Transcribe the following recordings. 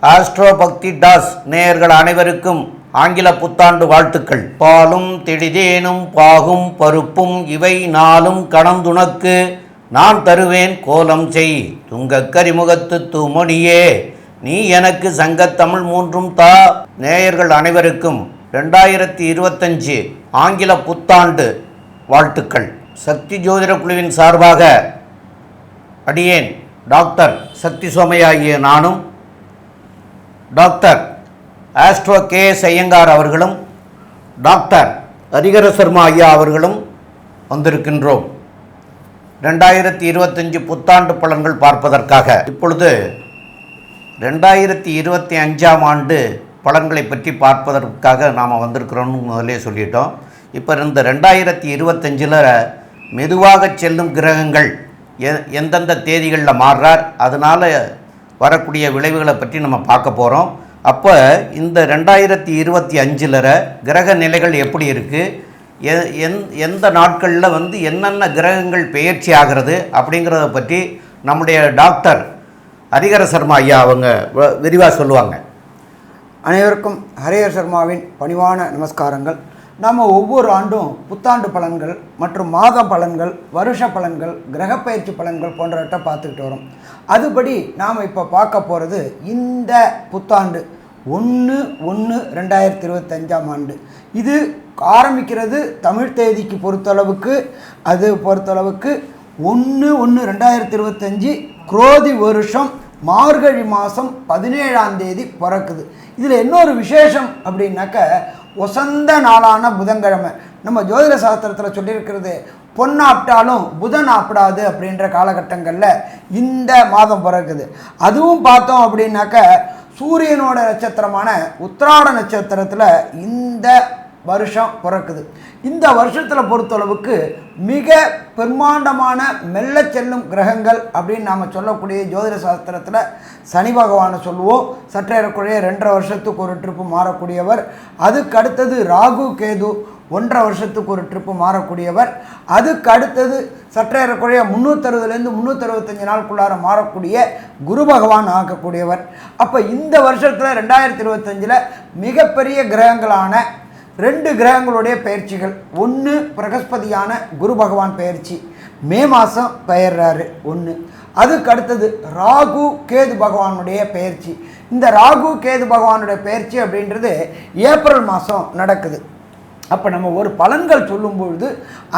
Astro பக்தி toss நேயர்கள் அனைவருக்கும் ஆங்கில புத்தாண்டு வாழ்த்துக்கள். பாலும் தெளிதேனும் பாகும் பருப்பும் இவை நாளும் கணந்துனக்கு நான் தருவேன் கோலம் செய் துங்கக் கரிமுகத்து தூமொழியே நீ எனக்கு சங்கத்தமிழ் மூன்றும் தா. நேயர்கள் அனைவருக்கும் 2025 ஆங்கில புத்தாண்டு வாழ்த்துக்கள். சக்தி ஜோதிட குழுவின் சார்பாக அடியேன் டாக்டர் சக்தி சோமையாகிய நானும் டாக்டர் ஆஸ்ட்ரோ KS ஐயங்கார் அவர்களும் டாக்டர் ஹரிஹர சர்மா ஐயா அவர்களும் வந்திருக்கின்றோம் 2025 புத்தாண்டு பலன்கள் பார்ப்பதற்காக. இப்பொழுது 2025ஆம் ஆண்டு பலன்களை பற்றி பார்ப்பதற்காக நாம் வந்திருக்கிறோம்னு முதலே சொல்லிட்டோம். இப்போ இந்த 2025 மெதுவாக செல்லும் கிரகங்கள் எந்தெந்த தேதிகளில் மாறுறார், அதனால் வரக்கூடிய விளைவுகளை பற்றி நம்ம பார்க்க போகிறோம். அப்போ இந்த 2025 கிரக நிலைகள் எப்படி இருக்குது, எந்த நாட்களில் என்னென்ன கிரகங்கள் பெயர்ச்சி ஆகிறது அப்படிங்கிறத பற்றி நம்முடைய டாக்டர் ஹரிஹர சர்மா ஐயா அவங்க விரிவாக சொல்லுவாங்க. அனைவருக்கும் ஹரிஹர சர்மாவின் பணிவான நமஸ்காரங்கள். நாம் ஒவ்வொரு ஆண்டும் புத்தாண்டு பலன்கள் மற்றும் மாத பலன்கள், வருஷ பலன்கள், கிரகப்பயிற்சி பலன்கள் போன்றவற்றை பார்த்துக்கிட்டு வரோம். அதுபடி நாம் இப்போ பார்க்க போகிறது இந்த புத்தாண்டு 1/1/2025ஆம் ஆண்டு. இது ஆரம்பிக்கிறது தமிழ் தேதிக்கு பொறுத்தளவுக்கு 1/1/2025 குரோதி வருஷம் மார்கழி மாதம் 17ஆம் தேதி பிறக்குது. இதில் இன்னொரு விசேஷம் அப்படின்னாக்க வசந்த நாளான புதன்கிழமை. நம்ம ஜோதிட சாஸ்திரத்தில் சொல்லியிருக்கிறது பொன்னாப்டாலும் புதன் ஆப்பிடாது அப்படின்ற காலகட்டங்களில் இந்த மாதம் பிறக்குது. அதுவும் பார்த்தோம் அப்படின்னாக்க சூரியனோட நட்சத்திரமான உத்திராட நட்சத்திரத்தில் இந்த வருஷம் பிறக்குது. இந்த வருஷத்தில் பொறுத்தளவுக்கு மிக பிரம்மாண்டமான மெல்ல செல்லும் கிரகங்கள் அப்படின்னு நாம் சொல்லக்கூடிய ஜோதிட சாஸ்திரத்தில் சனி பகவானை சொல்லுவோம். சற்றேறக்குறைய 2.5 வருஷத்துக்கு ஒரு ட்ரிப்பு மாறக்கூடியவர். அதுக்கு அடுத்தது ராகு கேது 1.5 வருஷத்துக்கு ஒரு ட்ரிப்பு மாறக்கூடியவர். அதுக்கு அடுத்தது சற்றேறக்குறைய 360 365 நாளுக்குள்ளார மாறக்கூடிய குரு பகவான் ஆகக்கூடியவர். அப்போ இந்த வருஷத்தில் 2025 மிகப்பெரிய கிரகங்களான 2 கிரகங்களுடைய பயிற்சிகள். ஒன்று பிரகஸ்பதியான குரு பகவான் பயிற்சி மே மாதம் பெயர்றாரு 1. அதுக்கு அடுத்தது ராகு கேது பகவானுடைய பயிற்சி. இந்த ராகு கேது பகவானுடைய பயிற்சி அப்படின்றது ஏப்ரல் மாதம் நடக்குது. அப்போ நம்ம ஒரு பலன்கள் சொல்லும்பொழுது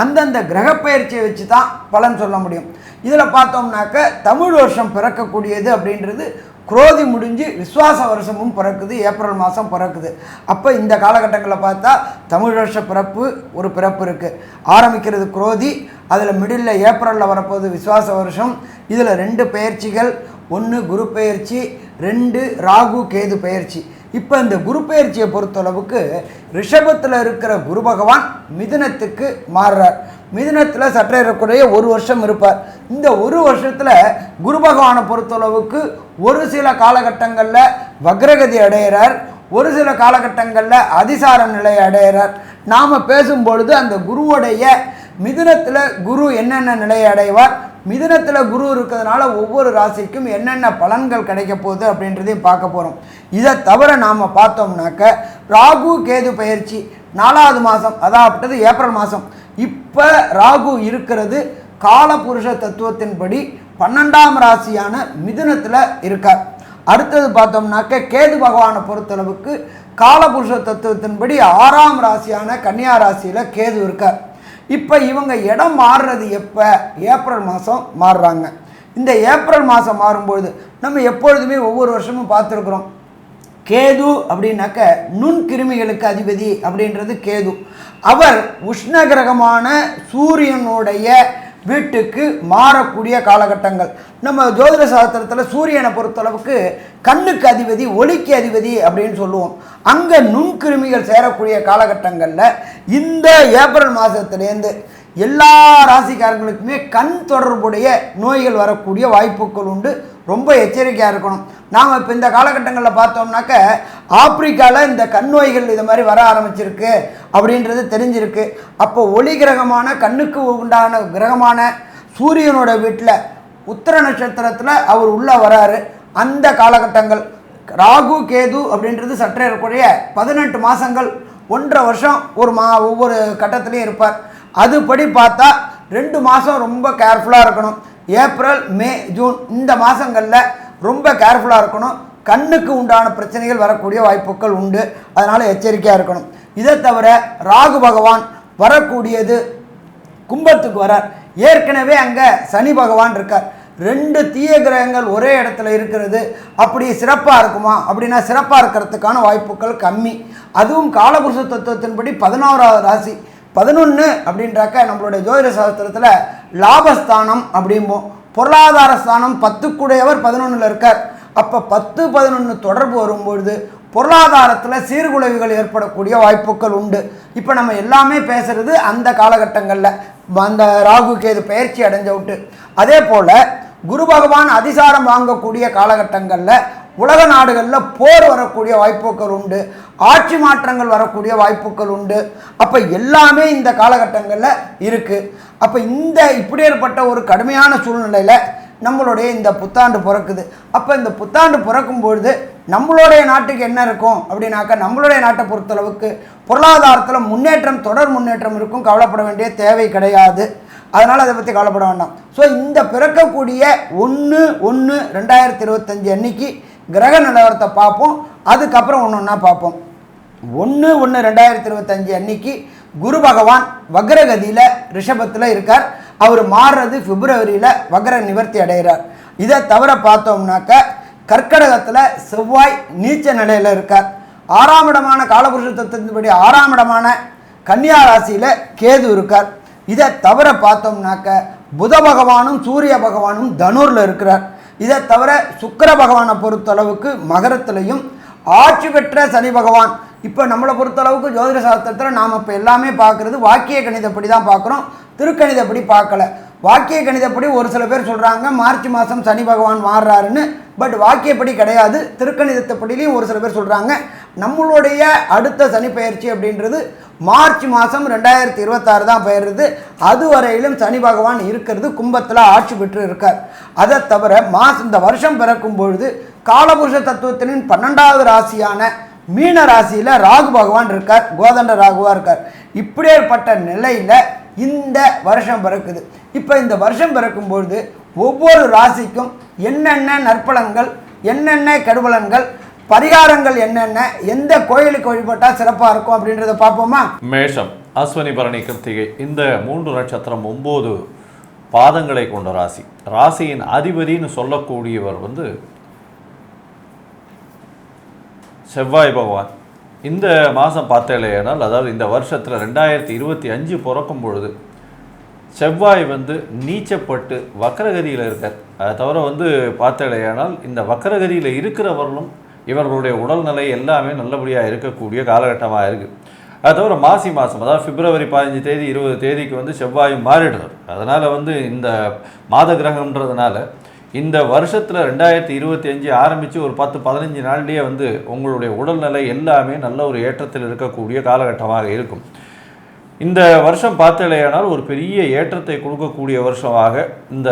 அந்தந்த கிரக பயிற்சியை வச்சு தான் பலன் சொல்ல முடியும். இதில் பார்த்தோம்னாக்க தமிழ் வருஷம் பிறக்கக்கூடியது அப்படின்றது குரோதி முடிஞ்சு விஸ்வாச வருஷமும் பிறக்குது, ஏப்ரல் மாதம் பிறக்குது. அப்போ இந்த காலகட்டங்களில் பார்த்தா தமிழ் வருஷ பிறப்பு ஒரு பிறப்பு இருக்குது. ஆரம்பிக்கிறது குரோதி, அதில் மிடில் ஏப்ரலில் வரப்போகுது விஸ்வாச வருஷம். இதில் 2 பெயர்ச்சிகள், 1 குரு பெயர்ச்சி, 2 ராகு கேது பெயர்ச்சி. இப்போ இந்த குரு பெயர்ச்சியை பொறுத்தளவுக்கு ரிஷபத்தில் இருக்கிற குரு பகவான் மிதுனத்துக்கு மாறுறார். மிதுனத்தில் சற்றேறக்குறைய 1 வருஷம் இருப்பார். இந்த 1 வருஷத்தில் குரு பகவானை பொறுத்தளவுக்கு ஒரு சில காலகட்டங்களில் வக்ரகதி அடைகிறார், ஒரு சில காலகட்டங்களில் அதிசார நிலையை அடைகிறார். நாம் பேசும்பொழுது அந்த குருவுடைய மிதுனத்தில் குரு என்னென்ன நிலையை அடைவார், மிதுனத்தில் குரு இருக்கிறதுனால ஒவ்வொரு ராசிக்கும் என்னென்ன பலன்கள் கிடைக்க போகுது அப்படின்றதையும் பார்க்க போகிறோம். இதை தவிர நாம் பார்த்தோம்னாக்க ராகு கேது பயிற்சி 4வது மாதம், அதாவது ஏப்ரல் மாதம். இப்போ ராகு இருக்கிறது காலபுருஷ தத்துவத்தின்படி 12ஆம் ராசியான மிதுனத்தில் இருக்கார். அடுத்தது பார்த்தோம்னாக்க கேது பகவானை பொறுத்தளவுக்கு காலபுருஷ தத்துவத்தின்படி 6ஆம் ராசியான கன்னியா ராசியில் கேது இருக்கார். இப்போ இவங்க இடம் மாறுறது எப்போ? ஏப்ரல் மாதம் மாறுறாங்க. இந்த ஏப்ரல் மாதம் மாறும்பொழுது நம்ம எப்பொழுதுமே ஒவ்வொரு வருஷமும் பார்த்துருக்குறோம், கேது அப்படின்னாக்க நுண்கிருமிகளுக்கு அதிபதி அப்படின்றது கேது. அவர் உஷ்ண கிரகமான சூரியனுடைய வீட்டுக்கு மாறக்கூடிய காலகட்டங்கள். நம்ம ஜோதிட சாஸ்திரத்தில் சூரியனை பொறுத்தளவுக்கு கண்ணுக்கு அதிபதி, ஒளிக்கு அதிபதி அப்படின்னு சொல்லுவோம். அங்கே நுண்கிருமிகள் சேரக்கூடிய காலகட்டங்களில் இந்த ஏப்ரல் மாதத்துலேருந்து எல்லா ராசிக்காரங்களுக்குமே கண் தொடர்புடைய நோய்கள் வரக்கூடிய வாய்ப்புகள் உண்டு. ரொம்ப எச்சரிக்கையாக இருக்கணும். நாம் இப்போ இந்த காலகட்டங்களில் பார்த்தோம்னாக்க ஆப்பிரிக்காவில் இந்த கண் நோய்கள் இது மாதிரி வர ஆரம்பிச்சிருக்கு அப்படின்றது தெரிஞ்சிருக்கு. அப்போ ஒளி கிரகமான கண்ணுக்கு உண்டான கிரகமான சூரியனோட வீட்டில் உத்திர நட்சத்திரத்தில் அவர் உள்ளே வராரு. அந்த காலகட்டங்கள் ராகு கேது அப்படின்றது சற்றேறக்குறைய 18 மாதங்கள் 1.5 வருஷம் ஒவ்வொரு கட்டத்திலையும் இருப்பார். அதுபடி பார்த்தா 2 மாதம் ரொம்ப கேர்ஃபுல்லாக இருக்கணும். ஏப்ரல் மே ஜூன் இந்த மாதங்களில் ரொம்ப கேர்ஃபுல்லாக இருக்கணும். கண்ணுக்கு உண்டான பிரச்சனைகள் வரக்கூடிய வாய்ப்புகள் உண்டு, அதனால் எச்சரிக்கையாக இருக்கணும். இதை தவிர ராகு பகவான் வரக்கூடியது கும்பத்துக்கு வரார். ஏற்கனவே அங்கே சனி பகவான் இருக்கார். 2 தீய கிரகங்கள் ஒரே இடத்துல இருக்கிறது அப்படி சிறப்பாக இருக்குமா அப்படின்னா சிறப்பாக இருக்கிறதுக்கான வாய்ப்புகள் கம்மி. அதுவும் காலபுருஷ தத்துவத்தின்படி 11வது ராசி 11 அப்படின்றாக்க நம்மளுடைய ஜோதிட சாஸ்திரத்தில் லாபஸ்தானம் அப்படிம்போம். பொருளாதார ஸ்தானம் 10க்குடையவர் 11ல் இருக்கார். அப்போ 10, 11 தொடர்பு வரும்பொழுது பொருளாதாரத்தில் சீர்குலைவுகள் ஏற்படக்கூடிய வாய்ப்புகள் உண்டு. இப்போ நம்ம எல்லாமே பேசுகிறது அந்த காலகட்டங்களில் அந்த ராகு கேது பயிற்சி அடைஞ்ச விட்டு. அதே போல் குரு பகவான் அதிசாரம் வாங்கக்கூடிய காலகட்டங்களில் உலக நாடுகளில் போர் வரக்கூடிய வாய்ப்புகள் உண்டு, ஆட்சி மாற்றங்கள் வரக்கூடிய வாய்ப்புகள் உண்டு. அப்போ எல்லாமே இந்த காலகட்டங்களில் இருக்குது. அப்போ இப்படி ஏற்பட்ட ஒரு கடுமையான சூழ்நிலையில் நம்மளுடைய இந்த புத்தாண்டு பிறக்குது. அப்போ இந்த புத்தாண்டு பிறக்கும்பொழுது நம்மளுடைய நாட்டுக்கு என்ன இருக்கும் அப்படின்னாக்கா, நம்மளுடைய நாட்டை பொறுத்தளவுக்கு பொருளாதாரத்தில் தொடர் முன்னேற்றம் இருக்கும். கவலைப்பட வேண்டிய தேவை கிடையாது. அதனால் அதை பற்றி கவலைப்பட வேண்டாம். ஸோ இந்த பிறக்கக்கூடிய 1/1/2025 அன்னைக்கு கிரக நிலவரத்தை பார்ப்போம். அதுக்கப்புறம் ஒன்று பார்ப்போம். 1/1/2025 அன்னைக்கு குரு பகவான் வக்ரகதியில் ரிஷபத்தில் இருக்கார். அவர் மாறுறது பிப்ரவரியில் வக்ர நிவர்த்தி அடைகிறார். இதை தவிர பார்த்தோம்னாக்க கர்க்கடகத்தில் செவ்வாய் நீச்ச நிலையில் இருக்கார். 6ஆம் இடமான காலபுருஷ தத்துவத்தின்படி 6ஆம் இடமான கன்னியா ராசியில் கேது இருக்கார். இதை தவிர பார்த்தோம்னாக்க புத பகவானும் சூரிய பகவானும் தனுரில் இருக்கிறார். இதை தவிர சுக்கிர பகவானை பொறுத்தளவுக்கு மகரத்திலையும் ஆட்சி பெற்ற சனி பகவான். இப்போ நம்மளை பொறுத்தளவுக்கு ஜோதிட சாஸ்திரத்தில் நாம் இப்போ எல்லாமே பார்க்குறது வாக்கிய கணிதப்படி தான் பார்க்குறோம், திருக்கணிதப்படி பார்க்கல. வாக்கிய கணிதப்படி ஒரு சில பேர் சொல்கிறாங்க மார்ச் மாதம் சனி பகவான் மாறுறாருன்னு. பட் வாக்கியப்படி கிடையாது. திருக்கணிதத்தைப்படிலையும் ஒரு சில பேர் சொல்கிறாங்க. நம்மளுடைய அடுத்த சனி பயிற்சி அப்படின்றது மார்ச் மாதம் 2026 தான் பெயருது. அதுவரையிலும் சனி பகவான் இருக்கிறது கும்பத்தில் ஆட்சி பெற்று இருக்கார். அதை தவிர இந்த வருஷம் பிறக்கும் பொழுது காலபுருஷ தத்துவத்தின் 12வது ராசியான மீன ராசியில் ராகு பகவான் இருக்கார். கோதண்ட ராகுவாக இருக்கார். இப்படியேற்பட்ட நிலையில் இந்த வருஷம் பிறக்குது. இப்போ இந்த வருஷம் பிறக்கும்பொழுது ஒவ்வொரு ராசிக்கும் என்னென்ன நற்பலன்கள், என்னென்ன கெடுபலன்கள், பரிகாரங்கள் என்னென்ன, எந்த கோயிலுக்கு வழிபட்டால் சிறப்பாக இருக்கும் அப்படின்றத பார்ப்போமா? மேஷம், அஸ்வினி, பரணி, கிருத்திகை இந்த 3 நட்சத்திரம் 9 பாதங்களை கொண்ட ராசி. ராசியின் அதிபதினு சொல்லக்கூடியவர் செவ்வாய் பகவான். இந்த மாதம் பார்த்தேலையானால், அதாவது இந்த வருஷத்தில் 2025 பிறக்கும் பொழுது செவ்வாய் நீச்சப்பட்டு வக்கரகதியில் இருக்கார். அதை தவிர பார்த்தேலையானால் இந்த வக்கரகதியில் இருக்கிறவர்களும் இவர்களுடைய உடல்நிலை எல்லாமே நல்லபடியாக இருக்கக்கூடிய காலகட்டமாக இருக்குது. அது தவிர மாசி மாதம், அதாவது பிப்ரவரி 15 தேதி 20 தேதிக்கு செவ்வாயும் மாறிடுறார். அதனால் இந்த மாத கிரகம்ன்றதுனால இந்த வருஷத்தில் 2025 ஆரம்பித்து ஒரு 10-15 நாள்லேயே உங்களுடைய உடல்நிலை எல்லாமே நல்ல ஒரு ஏற்றத்தில் இருக்கக்கூடிய காலகட்டமாக இருக்கும். இந்த வருஷம் பார்த்தலையானால் ஒரு பெரிய ஏற்றத்தை கொடுக்கக்கூடிய வருஷமாக இந்த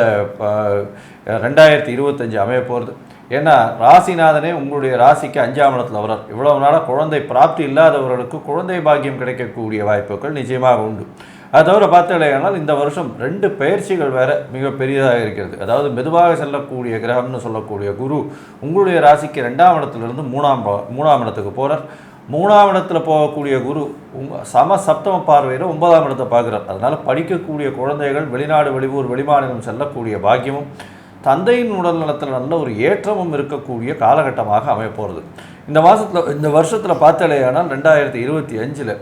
2025 அமைய போகிறது. ஏன்னா ராசிநாதனே உங்களுடைய ராசிக்கு 5ஆம் இடத்துல வரார். இவ்வளவு நாளாக குழந்தை பிராப்தி இல்லாதவர்களுக்கு குழந்தை பாக்கியம் கிடைக்கக்கூடிய வாய்ப்புகள் நிச்சயமாக உண்டு. அது தவிர பார்த்தலையானால் இந்த வருஷம் 2 பயிற்சிகள் வேறு மிக பெரியதாக இருக்கிறது. அதாவது மெதுவாக செல்லக்கூடிய கிரகம்னு சொல்லக்கூடிய குரு உங்களுடைய ராசிக்கு 2ஆம் இடத்துலேருந்து 3ஆம் இடத்துக்கு போகிறார். 3ஆம் இடத்துல போகக்கூடிய குரு சம சப்தம பார்வையில் 9ஆம் இடத்தை பார்க்குறார். அதனால் படிக்கக்கூடிய குழந்தைகள் வெளிநாடு, வெளியூர், வெளிமாநிலம் செல்லக்கூடிய பாக்கியமும் தந்தையின் உடல் நலத்தில் நல்ல ஒரு ஏற்றமும் இருக்கக்கூடிய காலகட்டமாக அமையப்போகிறது. இந்த வருஷத்தில் பார்த்தலையானால் 2025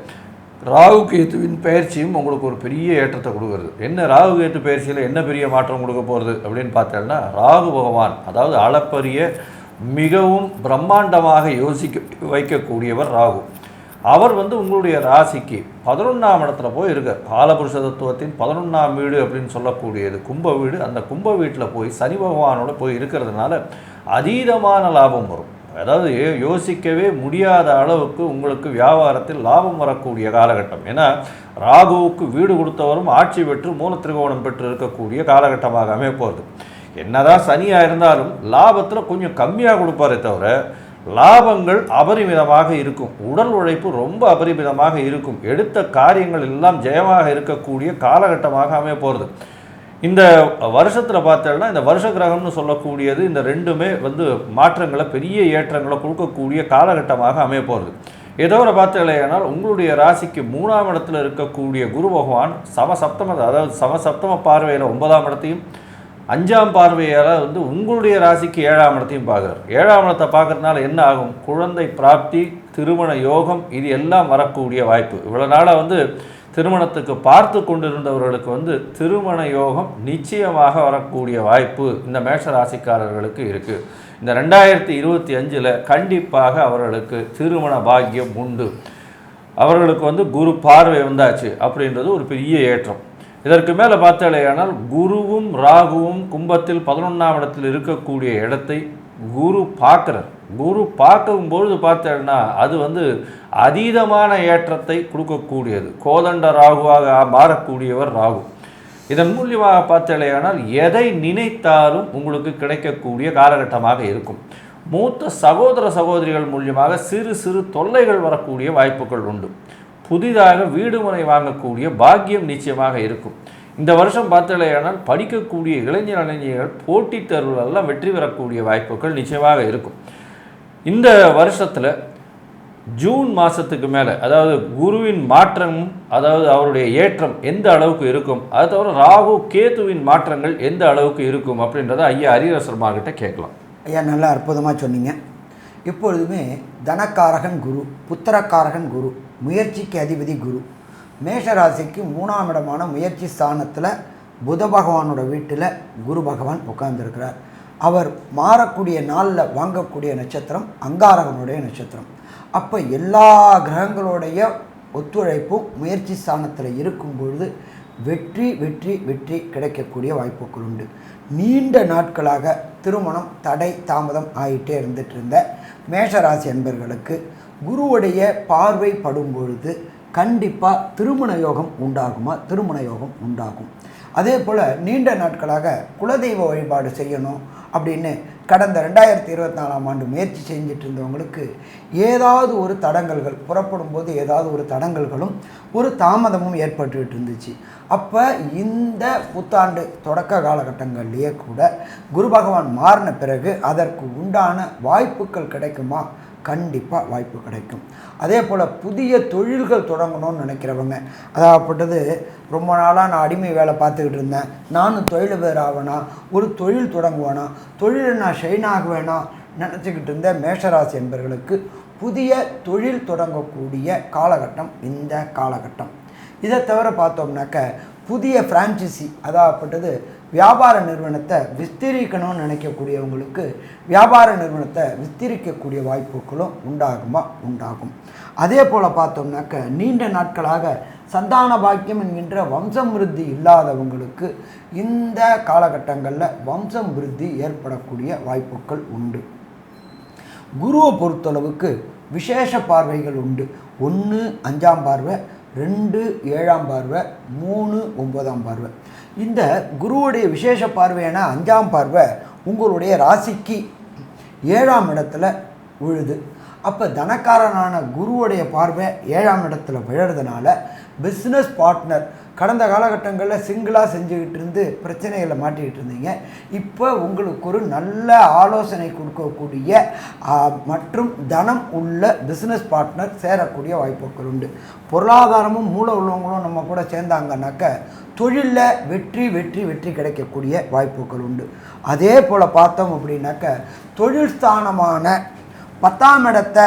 ராகு கேத்துவின் பயிற்சியும் உங்களுக்கு ஒரு பெரிய ஏற்றத்தை கொடுக்குறது. என்ன ராகு கேத்து பயிற்சியில் என்ன பெரிய மாற்றம் கொடுக்க போகிறது அப்படின்னு பார்த்தேன்னா, ராகு பகவான் அதாவது அளப்பரிய மிகவும் பிரம்மாண்டமாக யோசிக்க வைக்கக்கூடியவர் ராகு. அவர் உங்களுடைய ராசிக்கு 11ஆம் இடத்துல போய் இருக்கார். காலபுருஷ தத்துவத்தின் 11ஆம் வீடு அப்படின்னு சொல்லக்கூடியது கும்ப வீடு. அந்த கும்ப வீட்டில் போய் சனி பகவானோட போய் இருக்கிறதுனால அதீதமான லாபம் வரும். அதாவது யோசிக்கவே முடியாத அளவுக்கு உங்களுக்கு வியாபாரத்தில் லாபம் வரக்கூடிய காலகட்டம். ஏன்னா ராகுவுக்கு வீடு கொடுத்தவரும் ஆட்சி பெற்று மூல திரிகோணம் பெற்று இருக்கக்கூடிய காலகட்டமாக அமையப்போகுது. என்னதான் சனியாக இருந்தாலும் லாபத்தில் கொஞ்சம் கம்மியாக கொடுப்பாரே தவிர லாபங்கள் அபரிமிதமாக இருக்கும். உடல் உழைப்பு ரொம்ப அபரிமிதமாக இருக்கும். எடுத்த காரியங்கள் எல்லாம் ஜெயமாக இருக்கக்கூடிய காலகட்டமாக அமைய போகிறது. இந்த வருஷத்தில் பார்த்தோம்னா இந்த வருஷ கிரகம்னு சொல்லக்கூடியது இந்த ரெண்டுமே மாற்றங்களை பெரிய ஏற்றங்களை கொடுக்கக்கூடிய காலகட்டமாக அமைய போகிறது. ஏதோ ஒரு பார்த்தீங்களேனால் உங்களுடைய ராசிக்கு 3ஆம் இடத்துல இருக்கக்கூடிய குரு பகவான் சமசப்தம பார்வையில் 9ஆம் இடத்தையும் 5ஆம் பார்வையால் உங்களுடைய ராசிக்கு 7ஆம் இடத்தையும் பார்க்குறார். 7ஆம் இடத்தை பார்க்கறதுனால என்ன ஆகும்? குழந்தை பிராப்தி, திருமண யோகம், இது எல்லாம் வரக்கூடிய வாய்ப்பு. இவ்வளோ நாளாக திருமணத்துக்கு பார்த்து கொண்டிருந்தவர்களுக்கு திருமண யோகம் நிச்சயமாக வரக்கூடிய வாய்ப்பு இந்த மேஷ ராசிக்காரர்களுக்கு இருக்குது. இந்த 2025 கண்டிப்பாக அவர்களுக்கு திருமண பாக்கியம் உண்டு. அவர்களுக்கு குரு பார்வை வந்தாச்சு அப்படின்றது ஒரு பெரிய ஏற்றம். இதற்கு மேலே பார்த்தாலேயானால் குருவும் ராகுவும் கும்பத்தில் 11ஆம் இடத்தில் இருக்கக்கூடிய இடத்தை குரு பார்க்குறார். குரு பார்க்கும்பொழுது பார்த்தேன்னா அது அதீதமான ஏற்றத்தை கொடுக்கக்கூடியது. கோதண்ட ராகுவாக மாறக்கூடியவர் ராகு. இதன் மூலியமாக பார்த்தாலேயானால் எதை நினைத்தாலும் உங்களுக்கு கிடைக்கக்கூடிய காலகட்டமாக இருக்கும். மூத்த சகோதர சகோதரிகள் மூலியமாக சிறு சிறு தொல்லைகள் வரக்கூடிய வாய்ப்புகள் உண்டு. புதிதாக வீடுமனை வாங்கக்கூடிய பாக்கியம் நிச்சயமாக இருக்கும். இந்த வருஷம் பார்த்தாலேயானால் படிக்கக்கூடிய இளைஞர்கள் போட்டித் தேர்வுகளெல்லாம் வெற்றி பெறக்கூடிய வாய்ப்புகள் நிச்சயமாக இருக்கும். இந்த வருஷத்தில் ஜூன் மாதத்துக்கு மேலே அதாவது குருவின் மாற்றம் அவருடைய ஏற்றம் எந்த அளவுக்கு இருக்கும், அது தவிர ராகு கேதுவின் மாற்றங்கள் எந்த அளவுக்கு இருக்கும் அப்படின்றத ஐயா ஹரிஹரசர்மா கிட்ட கேட்கலாம். ஐயா நல்லா அற்புதமாக சொன்னீங்க. எப்பொழுதுமே தனக்காரகன் குரு, புத்திரக்காரகன் குரு, முயற்சிக்கு அதிபதி குரு. மேஷராசிக்கு 3ஆம் இடமான முயற்சி ஸ்தானத்தில் புத பகவானோட வீட்டில் குரு பகவான் உட்கார்ந்துருக்கிறார். அவர் மாறக்கூடிய நாளில் வாங்கக்கூடிய நட்சத்திரம் அங்காரகனுடைய நட்சத்திரம். அப்போ எல்லா கிரகங்களுடைய ஒத்துழைப்பும் முயற்சி ஸ்தானத்தில் இருக்கும் பொழுது வெற்றி வெற்றி வெற்றி கிடைக்கக்கூடிய வாய்ப்புகள் உண்டு. நீண்ட நாட்களாக திருமணம் தடை தாமதம் ஆகிட்டே இருந்துட்டு இருந்த மேஷராசி என்பர்களுக்கு குருவுடைய பார்வை படும் பொழுது கண்டிப்பாக திருமண யோகம் உண்டாகுமா? திருமண யோகம் உண்டாகும். அதே போல் நீண்ட நாட்களாக குலதெய்வ வழிபாடு செய்யணும் அப்படின்னு கடந்த 2024ஆம் ஆண்டு முயற்சி செஞ்சுட்டு இருந்தவங்களுக்கு ஏதாவது ஒரு தடங்கல்கள் புறப்படும் போது ஏதாவது ஒரு தடங்கல்களும் ஒரு தாமதமும் ஏற்பட்டுக்கிட்டு இருந்துச்சு. அப்போ இந்த புத்தாண்டு தொடக்க காலகட்டங்கள்லேயே கூட குரு பகவான் மாறின பிறகு அதற்கு உண்டான வாய்ப்புகள் கிடைக்குமா? கண்டிப்பாக வாய்ப்பு கிடைக்கும். அதே போல் புதிய தொழில்கள் தொடங்கணும்னு நினைக்கிறவங்க, அதாகப்பட்டது ரொம்ப நாளாக நான் அடிமை வேலை பார்த்துக்கிட்டு இருந்தேன், நானும் தொழிலதிபர் ஆவேனா, ஒரு தொழில் தொடங்குவேனா, தொழிலை நான் ஷைன் ஆகுவேனா நினச்சிக்கிட்டு இருந்த மேஷராசி என்பவர்களுக்கு புதிய தொழில் தொடங்கக்கூடிய காலகட்டம் இந்த காலகட்டம். இதை தவிர பார்த்தோம்னாக்க புதிய ஃப்ரான்ச்சைசி அதாகப்பட்டது வியாபார நிறுவனத்தை விஸ்தரிக்கணும்னு நினைக்கக்கூடியவங்களுக்கு வியாபார நிறுவனத்தை விஸ்தரிக்கக்கூடிய வாய்ப்புகளும் உண்டாகும். அதே போல் பார்த்தோம்னாக்க நீண்ட நாட்களாக சந்தான பாக்கியம் என்கின்ற வம்சம் விருத்தி இல்லாதவங்களுக்கு இந்த காலகட்டங்களில் வம்சம் விருத்தி ஏற்படக்கூடிய வாய்ப்புகள் உண்டு. குருவை பொறுத்தளவுக்கு விசேஷ பார்வைகள் உண்டு. 1 5ஆம் பார்வை, 2 7ஆம் பார்வை, 3 9ஆம் பார்வை. இந்த குருவுடைய விசேஷ பார்வையான 5ஆம் பார்வை உங்களுடைய ராசிக்கு 7ஆம் இடத்துல விழுது. அப்போ தனக்காரனான குருவுடைய பார்வை 7ஆம் இடத்துல விழுறதுனால பிஸ்னஸ் பார்ட்னர் கடந்த காலகட்டங்களில் சிங்கிளாக செஞ்சுக்கிட்டு இருந்து பிரச்சனைகளை மாட்டிக்கிட்டு இருந்தீங்க. இப்போ உங்களுக்கு ஒரு நல்ல ஆலோசனை கொடுக்கக்கூடிய மற்றும் தனம் உள்ள பிஸ்னஸ் பார்ட்னர் சேரக்கூடிய வாய்ப்புகள் உண்டு. பொருளாதாரமும் மூல உள்ளவங்களும் நம்ம கூட சேர்ந்தாங்கன்னாக்க தொழிலில் வெற்றி வெற்றி வெற்றி கிடைக்கக்கூடிய வாய்ப்புகள் உண்டு. அதே போல் பார்த்தோம் அப்படின்னாக்க தொழில் ஸ்தானமான 10ஆம் இடத்தை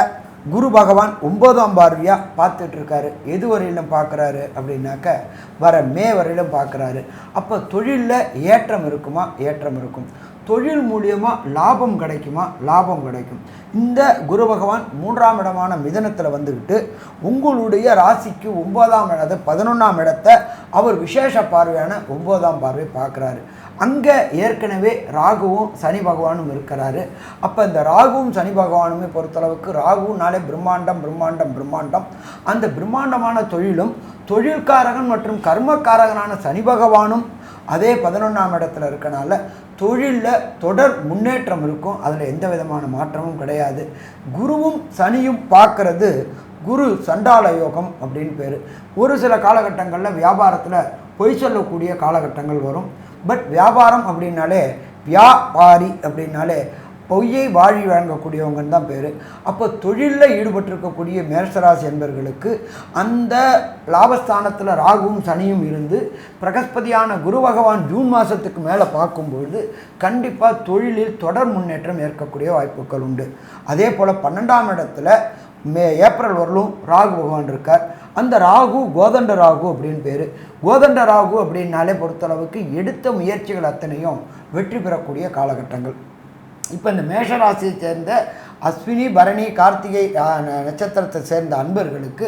குரு பகவான் 9ஆம் பார்வையாக பார்த்துட்ருக்காரு. எது வரையிலும் பார்க்குறாரு அப்படின்னாக்க வர மே வரையிலும் பார்க்குறாரு. அப்போ தொழிலில் ஏற்றம் இருக்குமா? ஏற்றம் இருக்கும். தொழில் மூலியமாக லாபம் கிடைக்குமா? லாபம் கிடைக்கும். இந்த குரு பகவான் 3ஆம் இடமான மிதனத்தில் வந்துக்கிட்டு உங்களுடைய ராசிக்கு 9ஆம் இடத்தை 11ஆம் இடத்தை அவர் விசேஷ பார்வையான 9ஆம் பார்வை பார்க்குறாரு. அங்கே ஏற்கனவே ராகுவும் சனி பகவானும் இருக்கிறாரு. அப்போ இந்த ராகுவும் சனி பகவானுமே பொறுத்தளவுக்கு ராகுனாலே பிரம்மாண்டம் பிரம்மாண்டம் பிரம்மாண்டம். அந்த பிரம்மாண்டமான தொழிலும் தொழில்காரகன் மற்றும் கர்மக்காரகனான சனி பகவானும் அதே 11ஆம் இடத்துல இருக்கனால தொழிலில் தொடர் முன்னேற்றம் இருக்கும். அதில் எந்த விதமான மாற்றமும் கிடையாது. குருவும் சனியும் பார்க்கறது குரு சண்டால யோகம் அப்படின்னு பேர். ஒரு சில காலகட்டங்களில் வியாபாரத்தில் பொய் சொல்லக்கூடிய காலகட்டங்கள் வரும். பட் வியாபாரம் அப்படின்னாலே வியாபாரி அப்படின்னாலே பொய்யை வாழி வழங்கக்கூடியவங்கன்னு தான் பேர். அப்போ தொழிலில் ஈடுபட்டிருக்கக்கூடிய மேஷராசி என்பவர்களுக்கு அந்த லாபஸ்தானத்தில் ராகுவும் சனியும் இருந்து பிரகஸ்பதியான குரு பகவான் ஜூன் மாதத்துக்கு மேலே பார்க்கும்பொழுது கண்டிப்பாக தொழிலில் தொடர் முன்னேற்றம் ஏற்கக்கூடிய வாய்ப்புகள் உண்டு. அதே போல் 12ஆம் இடத்துல ஏப்ரல் வரலும் ராகு பகவான் இருக்கார். அந்த ராகு கோதண்ட ராகு அப்படின்னு பேர். கோதண்ட ராகு அப்படின்னாலே பொறுத்தளவுக்கு எடுத்த முயற்சிகள் அத்தனையும் வெற்றி பெறக்கூடிய காலகட்டங்கள். இப்போ இந்த மேஷராசியை சேர்ந்த அஸ்வினி பரணி கார்த்திகை நட்சத்திரத்தை சேர்ந்த அன்பர்களுக்கு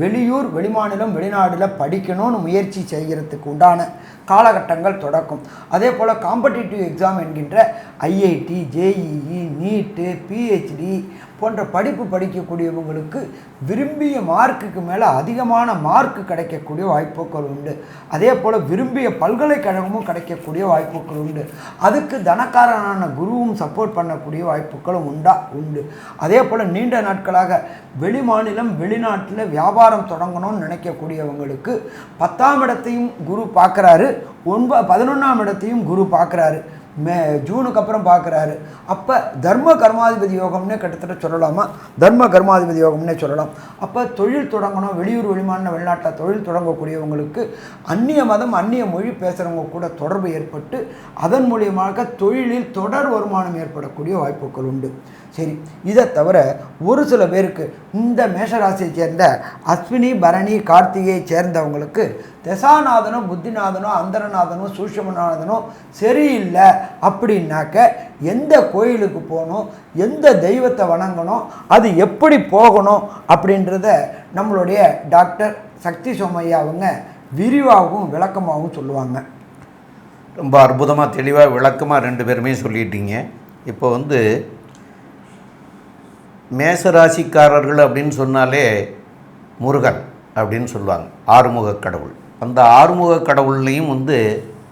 வெளியூர் வெளிமாநிலம் வெளிநாடில் படிக்கணும்னு முயற்சி செய்கிறதுக்கு உண்டான காலகட்டங்கள் தொடக்கும். அதே போல் காம்படிட்டிவ் எக்ஸாம் என்கின்ற ஐஐடி, ஜேஇஇ, நீட்டு, பிஹெச்டி போன்ற படிப்பு படிக்கக்கூடியவங்களுக்கு விரும்பிய மார்க்குக்கு மேலே அதிகமான மார்க்கு கிடைக்கக்கூடிய வாய்ப்புகள் உண்டு. அதே போல் விரும்பிய பல்கலைக்கழகமும் கிடைக்கக்கூடிய வாய்ப்புகள் உண்டு. அதுக்கு தனக்காரனான குருவும் சப்போர்ட் பண்ணக்கூடிய வாய்ப்புகளும் உண்டு. அதே போல் நீண்ட நாட்களாக வெளி மாநிலம் வெளிநாட்டில் வியாபாரம் தொடங்கணும்னு நினைக்கக்கூடியவங்களுக்கு 10ஆம் இடத்தையும் குரு பார்க்குறாரு, 11ஆம் இடத்தையும் குரு பார்க்குறாரு. ஜூனுக்கு அப்புறம் பார்க்குறாரு. அப்போ தர்ம கர்மாதிபதி யோகம்னே கிட்டத்தட்ட சொல்லலாமா? தர்ம கர்மாதிபதி யோகம்னே சொல்லலாம். அப்போ தொழில் தொடங்கணும், வெளியூர் வெளிமாநில வெளிநாட்டில் தொழில் தொடங்கக்கூடியவங்களுக்கு அந்நிய மதம் அந்நிய மொழி பேசுகிறவங்க கூட தொடர்பு ஏற்பட்டு அதன் மூலியமாக தொழிலில் தொடர் வருமானம் ஏற்படக்கூடிய வாய்ப்புகள் உண்டு. சரி, இதை தவிர ஒரு சில பேருக்கு இந்த மேஷராசியை சேர்ந்த அஸ்வினி பரணி கார்த்திகையை சேர்ந்தவங்களுக்கு தசாநாதனோ புத்திநாதனோ அந்தரநாதனோ சூஷ்மநாதனோ சரியில்லை அப்படின்னாக்க எந்த கோயிலுக்கு போகணும், எந்த தெய்வத்தை வணங்கணும், அது எப்படி போகணும் அப்படின்றத நம்மளுடைய டாக்டர் சக்தி சோமையா அவங்க விரிவாகவும் விளக்கமாகவும் சொல்லுவாங்க. ரொம்ப அற்புதமாக தெளிவாக விளக்கமாக 2 பேருமே சொல்லிட்டீங்க. இப்போ மேசராசிக்காரர்கள் அப்படின்னு சொன்னாலே முருகன் அப்படின்னு சொல்லுவாங்க, ஆறுமுக கடவுள். அந்த ஆறுமுக கடவுள்லையும்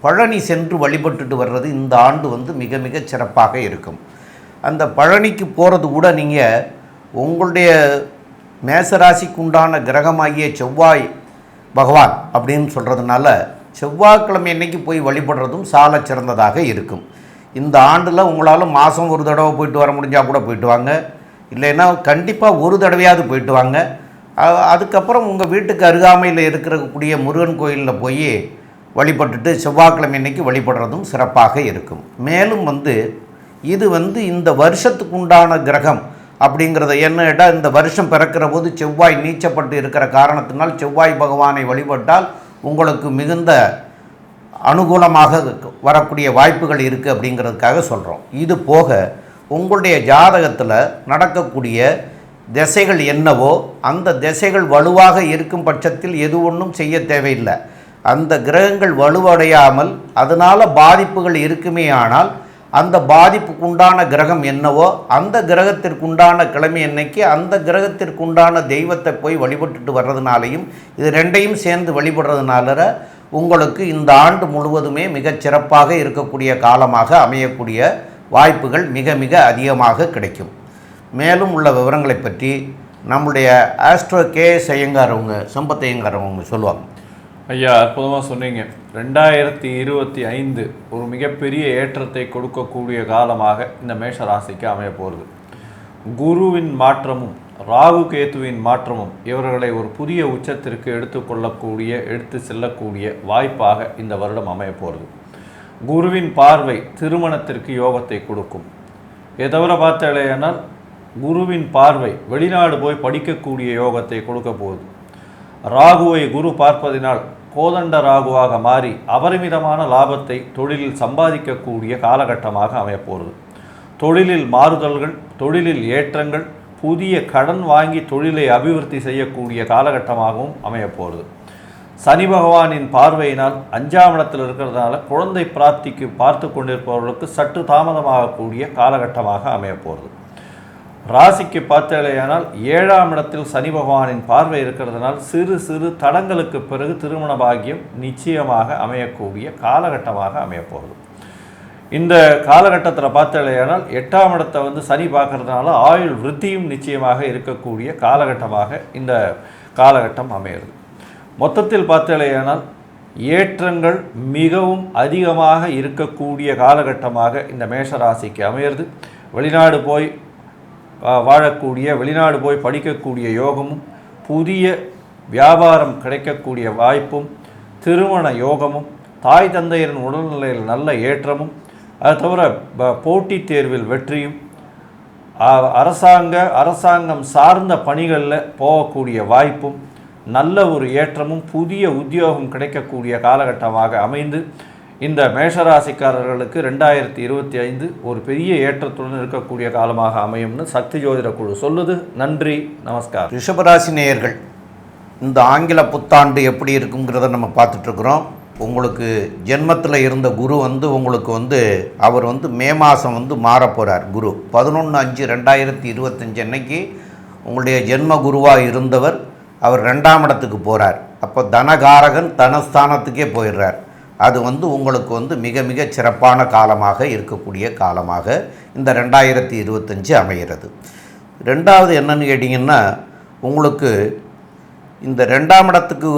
பழனி சென்று வழிபட்டுட்டு வர்றது இந்த ஆண்டு மிக மிக சிறப்பாக இருக்கும். அந்த பழனிக்கு போகிறது கூட நீங்கள் உங்களுடைய மேசராசிக்கு உண்டான கிரகமாகிய செவ்வாய் பகவான் அப்படின்னு சொல்கிறதுனால செவ்வாய்க்கிழமை அன்னைக்கு போய் வழிபடுறதும் சால சிறந்ததாக இருக்கும். இந்த ஆண்டில் உங்களால் மாதம் ஒரு தடவை போயிட்டு வர முடிஞ்சால் கூட போயிட்டு வாங்க, இல்லைன்னா கண்டிப்பாக ஒரு தடவையாவது போயிட்டு வாங்க. அதுக்கப்புறம் உங்கள் வீட்டுக்கு அருகாமையில் இருக்கக்கூடிய முருகன் கோயிலில் போய் வழிபட்டுட்டு செவ்வாய்க்கிழமை அன்னைக்கு வழிபடுறதும் சிறப்பாக இருக்கும். மேலும் இது இந்த வருஷத்துக்கு உண்டான கிரகம் அப்படிங்கிறத என்னடா இந்த வருஷம் பிறக்கிற போது செவ்வாய் நீச்சப்பட்டு இருக்கிற காரணத்தினால் செவ்வாய் பகவானை வழிபட்டால் உங்களுக்கு மிகுந்த அனுகூலமாக வரக்கூடிய வாய்ப்புகள் இருக்குது அப்படிங்கிறதுக்காக சொல்கிறோம். இது போக உங்களுடைய ஜாதகத்தில் நடக்கக்கூடிய திசைகள் என்னவோ அந்த திசைகள் வலுவாக இருக்கும் பட்சத்தில் எது ஒன்றும் செய்ய தேவையில்லை. அந்த கிரகங்கள் வலுவடையாமல் அதனால் பாதிப்புகள் இருக்குமே ஆனால் அந்த பாதிப்புக்குண்டான கிரகம் என்னவோ அந்த கிரகத்திற்குண்டான கிழமை அன்னைக்கு அந்த கிரகத்திற்குண்டான தெய்வத்தை போய் வழிபட்டுட்டு வர்றதுனாலையும் இது 2ஐயும் சேர்ந்து வழிபடுறதுனால உங்களுக்கு இந்த ஆண்டு முழுவதுமே மிகச் சிறப்பாக இருக்கக்கூடிய காலமாக அமையக்கூடிய வாய்ப்புகள் மிக மிக அதிகமாக கிடைக்கும். மேலும் உள்ள விவரங்களை பற்றி நம்முடைய ஆஸ்ட்ரோ கேஎஸ் ஐயங்கார் அவங்க சம்பத் ஐயங்கார் அவங்க சொல்லுவாங்க. ஐயா, அற்புதமாக சொன்னீங்க. 2025 ஒரு மிகப்பெரிய ஏற்றத்தை கொடுக்கக்கூடிய காலமாக இந்த மேஷ ராசிக்கு அமைய போகிறது. குருவின் மாற்றமும் ராகு கேத்துவின் மாற்றமும் இவர்களை ஒரு புதிய உச்சத்திற்கு எடுத்து செல்லக்கூடிய வாய்ப்பாக இந்த வருடம் அமைய போகிறது. குருவின் பார்வை திருமணத்திற்கு யோகத்தை கொடுக்கும். இதை தவிர பார்த்தாலேயானால் குருவின் பார்வை வெளிநாடு போய் படிக்கக்கூடிய யோகத்தை கொடுக்க போகுது. ராகுவை குரு பார்ப்பதினால் கோதண்ட ராகுவாக மாறி அபரிமிதமான லாபத்தை தொழிலில் சம்பாதிக்கக்கூடிய காலகட்டமாக அமையப்போகிறது. தொழிலில் மாறுதல்கள், தொழிலில் ஏற்றங்கள், புதிய கடன் வாங்கி தொழிலை அபிவிருத்தி செய்யக்கூடிய காலகட்டமாகவும் அமையப்போகிறது. சனி பகவானின் பார்வையினால் 5ஆம் இடத்தில் இருக்கிறதுனால குழந்தை பிராப்திக்கு பார்த்து கொண்டிருப்பவர்களுக்கு சற்று தாமதமாகக்கூடிய காலகட்டமாக அமையப்போகிறது. ராசிக்கு பார்த்தாலேயானால் 7ஆம் இடத்தில் சனி பகவானின் பார்வை இருக்கிறதுனால் சிறு சிறு தடங்களுக்கு பிறகு திருமண பாக்கியம் நிச்சயமாக அமையக்கூடிய காலகட்டமாக அமையப்போகிறது. இந்த காலகட்டத்தில் பார்த்தலையானால் 8ஆம் இடத்தை வந்து சனி பார்க்கறதுனால ஆயுள் விருத்தியும் நிச்சயமாக இருக்கக்கூடிய காலகட்டமாக இந்த காலகட்டம் அமையிறது. மொத்தத்தில் பார்த்தலையானால் ஏற்றங்கள் மிகவும் அதிகமாக இருக்கக்கூடிய காலகட்டமாக இந்த மேஷராசிக்கு அமையிறது. வெளிநாடு போய் வாழக்கூடிய, வெளிநாடு போய் படிக்கக்கூடிய யோகமும், புதிய வியாபாரம் கிடைக்கக்கூடிய வாய்ப்பும், திருமண யோகமும், தாய் தந்தையரின் உடல்நிலையில் நல்ல ஏற்றமும், அது தவிர போட்டித் தேர்வில் வெற்றியும், அரசாங்கம் சார்ந்த பணிகளில் போகக்கூடிய வாய்ப்பும், நல்ல ஒரு ஏற்றமும், புதிய உத்தியோகம் கிடைக்கக்கூடிய காலகட்டமாக அமைந்து இந்த மேஷராசிக்காரர்களுக்கு 2025 ஒரு பெரிய ஏற்றத்துடன் இருக்கக்கூடிய காலமாக அமையும்னு சக்தி ஜோதிட குழு சொல்லுது. நன்றி, நமஸ்காரம். ரிஷபராசி நேயர்கள், இந்த ஆங்கில புத்தாண்டு எப்படி இருக்குங்கிறத நம்ம பார்த்துட்ருக்குறோம். உங்களுக்கு ஜென்மத்தில் இருந்த குரு வந்து உங்களுக்கு வந்து அவர் வந்து மே மாதம் வந்து மாறப்போகிறார். குரு 11/5/2025 அன்னைக்கு உங்களுடைய ஜென்ம குருவாக இருந்தவர் அவர் 2ஆம் இடத்துக்கு போகிறார். அப்போ தனகாரகன் தனஸ்தானத்துக்கே போயிடுறார். அது வந்து உங்களுக்கு வந்து மிக மிக சிறப்பான காலமாக இருக்கக்கூடிய காலமாக இந்த 2025 அமைகிறது. ரெண்டாவது என்னன்னு கேட்டிங்கன்னா, உங்களுக்கு இந்த 2ஆம் இடத்துக்கு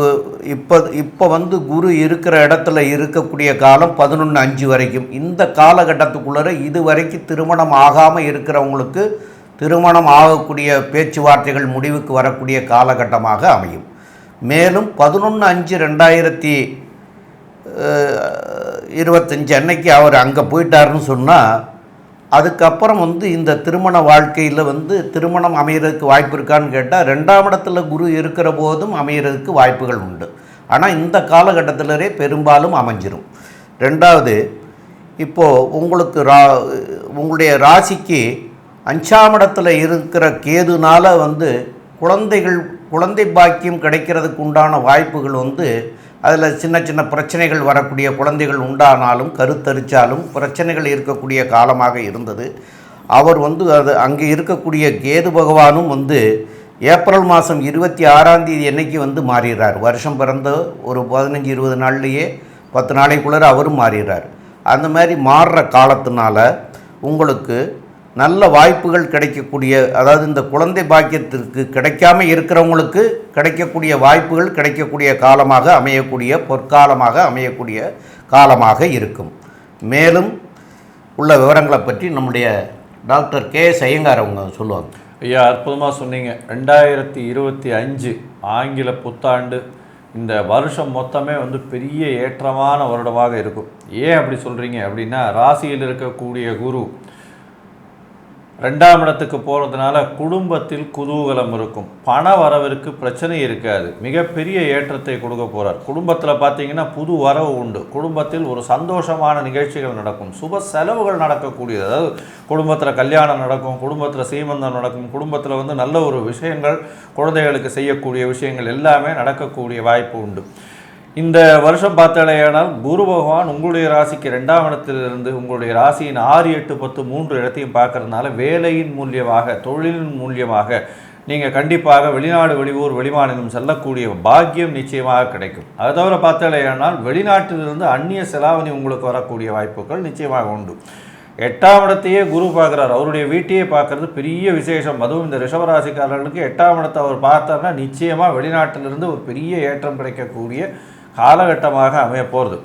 இப்போ வந்து குரு இருக்கிற இடத்துல இருக்கக்கூடிய காலம் 11/5 வரைக்கும். இந்த காலகட்டத்துக்குள்ளே இது வரைக்கும் திருமணம் ஆகாமல் இருக்கிறவங்களுக்கு திருமணம் ஆகக்கூடிய பேச்சுவார்த்தைகள் முடிவுக்கு வரக்கூடிய காலகட்டமாக அமையும். மேலும் 11/5/2025 அன்னைக்கு அவர் அங்கே போயிட்டாருன்னு சொன்னால், அதுக்கப்புறம் வந்து இந்த திருமண வாழ்க்கையில் வந்து திருமணம் அமைகிறதுக்கு வாய்ப்பு இருக்கான்னு கேட்டால் 2ஆம் இடத்துல குரு இருக்கிற போதும் அமைகிறதுக்கு வாய்ப்புகள் உண்டு. ஆனால் இந்த காலகட்டத்திலே பெரும்பாலும் அமைஞ்சிரும். ரெண்டாவது, இப்போது உங்களுக்கு உங்களுடைய ராசிக்கு 5ஆம் இடத்துல இருக்கிற கேதுனால வந்து குழந்தை பாக்கியம் கிடைக்கிறதுக்கு உண்டான வாய்ப்புகள் வந்து அதில் சின்ன சின்ன பிரச்சனைகள் வரக்கூடிய குழந்தைகள் உண்டானாலும் கருத்தரித்தாலும் பிரச்சனைகள் இருக்கக்கூடிய காலமாக இருந்தது. அவர் வந்து அங்கே இருக்கக்கூடிய கேது பகவானும் வந்து ஏப்ரல் மாதம் 26ஆம் தேதி அன்னைக்கு வந்து மாறிடுறார். வருஷம் பிறந்த ஒரு 15-20 நாள்லேயே 10 நாளைக்குள்ளே அவரும் மாறிடுறார். அந்த மாதிரி மாறுற காலத்தினால உங்களுக்கு நல்ல வாய்ப்புகள் கிடைக்கக்கூடிய, அதாவது இந்த குழந்தை பாக்கியத்திற்கு கிடைக்காம இருக்கிறவங்களுக்கு கிடைக்கக்கூடிய வாய்ப்புகள் கிடைக்கக்கூடிய காலமாக அமையக்கூடிய பொற்காலமாக அமையக்கூடிய காலமாக இருக்கும். மேலும் உள்ள விவரங்களை பற்றி நம்முடைய டாக்டர் K.S. ஐயங்கார் அவங்க சொல்லுவாங்க. ஐயா, அற்புதமாக சொன்னீங்க. 2025 ஆங்கில புத்தாண்டு இந்த வருஷம் மொத்தமே வந்து பெரிய ஏற்றமான வருடமாக இருக்கும். ஏன் அப்படி சொல்கிறீங்க அப்படின்னா, ராசியில் இருக்கக்கூடிய குரு 2ஆம் இடத்துக்கு போகிறதுனால குடும்பத்தில் குதூகலம் இருக்கும், பண வரவிற்கு பிரச்சனை இருக்காது, மிகப்பெரிய ஏற்றத்தை கொடுக்க போகிறார். குடும்பத்தில் பார்த்தீங்கன்னா புது வரவு உண்டு, குடும்பத்தில் ஒரு சந்தோஷமான நிகழ்ச்சிகள் நடக்கும், சுப செலவுகள் நடக்கக்கூடியது. அதாவது குடும்பத்தில் கல்யாணம் நடக்கும், குடும்பத்தில் சீமந்தம் நடக்கும், குடும்பத்தில் வந்து நல்ல ஒரு விஷயங்கள், குழந்தைகளுக்கு செய்யக்கூடிய விஷயங்கள் எல்லாமே நடக்கக்கூடிய வாய்ப்பு உண்டு. இந்த வருஷம் பார்த்தாலேயானால் குரு பகவான் உங்களுடைய ராசிக்கு 2ஆம் இடத்திலிருந்து உங்களுடைய ராசியின் 6, 8, 10 3 இடத்தையும் பார்க்கறதுனால வேலையின் மூலியமாக, தொழிலின் மூலியமாக நீங்கள் கண்டிப்பாக வெளிநாடு, வெளியூர், வெளிமாநிலம் செல்லக்கூடிய பாக்கியம் நிச்சயமாக கிடைக்கும். அதை தவிர பார்த்தாலேயானால் வெளிநாட்டிலிருந்து அந்நிய செலாவணி உங்களுக்கு வரக்கூடிய வாய்ப்புகள் நிச்சயமாக உண்டு. 8ஆம் இடத்தையே குரு பார்க்குறார், அவருடைய வீட்டையே பார்க்குறது பெரிய விசேஷம். அதுவும் இந்த ரிஷபராசிக்காரர்களுக்கு 8ஆம் இடத்தை அவர் பார்த்தார்னா நிச்சயமாக வெளிநாட்டிலிருந்து ஒரு பெரிய ஏற்றம் கிடைக்கக்கூடிய காலகட்டமாக அமைய போகிறது.